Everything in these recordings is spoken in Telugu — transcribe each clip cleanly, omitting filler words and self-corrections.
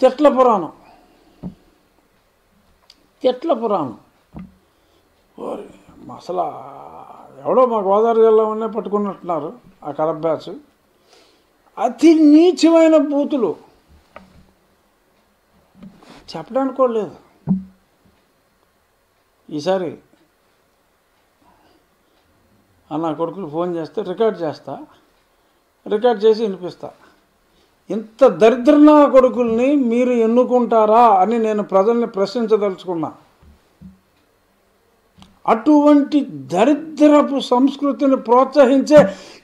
తిట్ల పురాణం. అసలు ఎవడో మా గోదావరి జిల్లా ఉన్నే పట్టుకున్నట్టున్నారు ఆ కడప బ్యాచ్. అతి నీచమైన బూతులు చెప్పడానికి కూడా లేదు. ఈసారి అన్న కొడుకులు ఫోన్ చేస్తే రికార్డ్ చేసి వినిపిస్తా. ఇంత దరిద్రనా కొడుకుల్ని మీరు ఎన్నుకుంటారా అని నేను ప్రజల్ని ప్రశ్నించదలుచుకున్నా. అటువంటి దరిద్రపు సంస్కృతిని ప్రోత్సహించే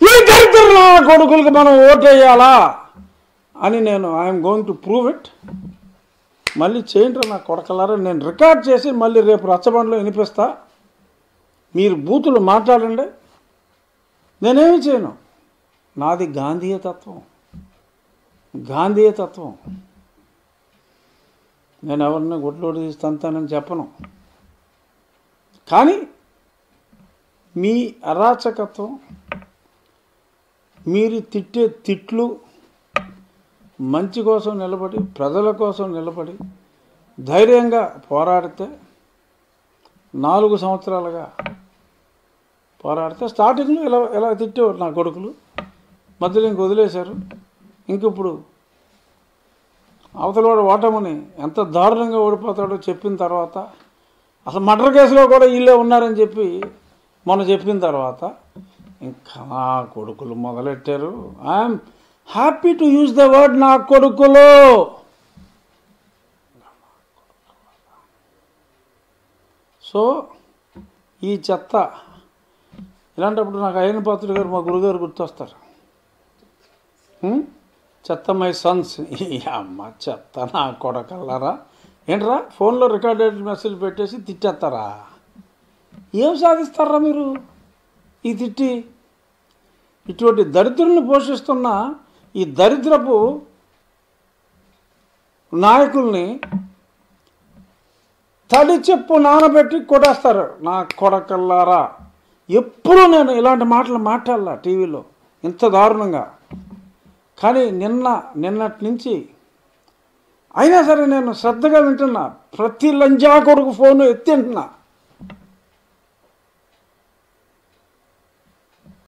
ఈ దరిద్రనా కొడుకులకి మనం ఓటేయాలా అని నేను I'm going to prove it. మళ్ళీ చేయండి నా కొడకలారా. నేను రికార్డ్ చేసి మళ్ళీ రేపు రచ్చబండలో వినిపిస్తా. మీరు బూతులు మాట్లాడండి, నేనేమి చేయను. నాది గాంధీయ తత్వం. నేను ఎవరిని గుడ్లోడి తీస్తానని చెప్పను. కానీ మీ అరాచకత్వం, మీరు తిట్టే తిట్లు, మంచి కోసం నిలబడి ప్రజల కోసం నిలబడి ధైర్యంగా పోరాడితే 4 సంవత్సరాలుగా పోరాడితే స్టార్టింగ్లో ఎలా తిట్టేవారు నా కొడుకులు, మధ్యలో ఇంక వదిలేశారు. ఇంకిప్పుడు అవతలవాడు ఓటమని ఎంత దారుణంగా ఓడిపోతాడో చెప్పిన తర్వాత, అసలు మర్డర్ కేసులో కూడా వీళ్ళే ఉన్నారని చెప్పి మొన్న చెప్పిన తర్వాత ఇంకా నా కొడుకులు మొదలెట్టారు. I'm happy to use the word నా కొడుకులు. సో ఈ చెత్త ఇలాంటప్పుడు నాకు అయ్యన పాత్రుడు గారు మా గురుగారు గుర్తొస్తారు. చెత్త మై సన్స్. అమ్మ చెత్త నా కొడకల్లారా. ఏంట్రా ఫోన్లో రికార్డెడ్ మెసేజ్ పెట్టేసి తిట్టేస్తారా? ఏం సాధిస్తారా మీరు ఈ తిట్టి? ఇటువంటి దరిద్రులను పోషిస్తున్న ఈ దరిద్రపు నాయకుల్ని తడి చెప్పు నానబెట్టి కొట్టేస్తారు నా కొడకల్లారా. ఎప్పుడూ నేను ఇలాంటి మాటలు మాట్లాడాల టీవీలో ఇంత దారుణంగా. కానీ నిన్నటి నుంచి అయినా సరే నేను శ్రద్ధగా వింటున్నా. ప్రతి లంజా కొడుకు ఫోను ఎత్తింటున్నా.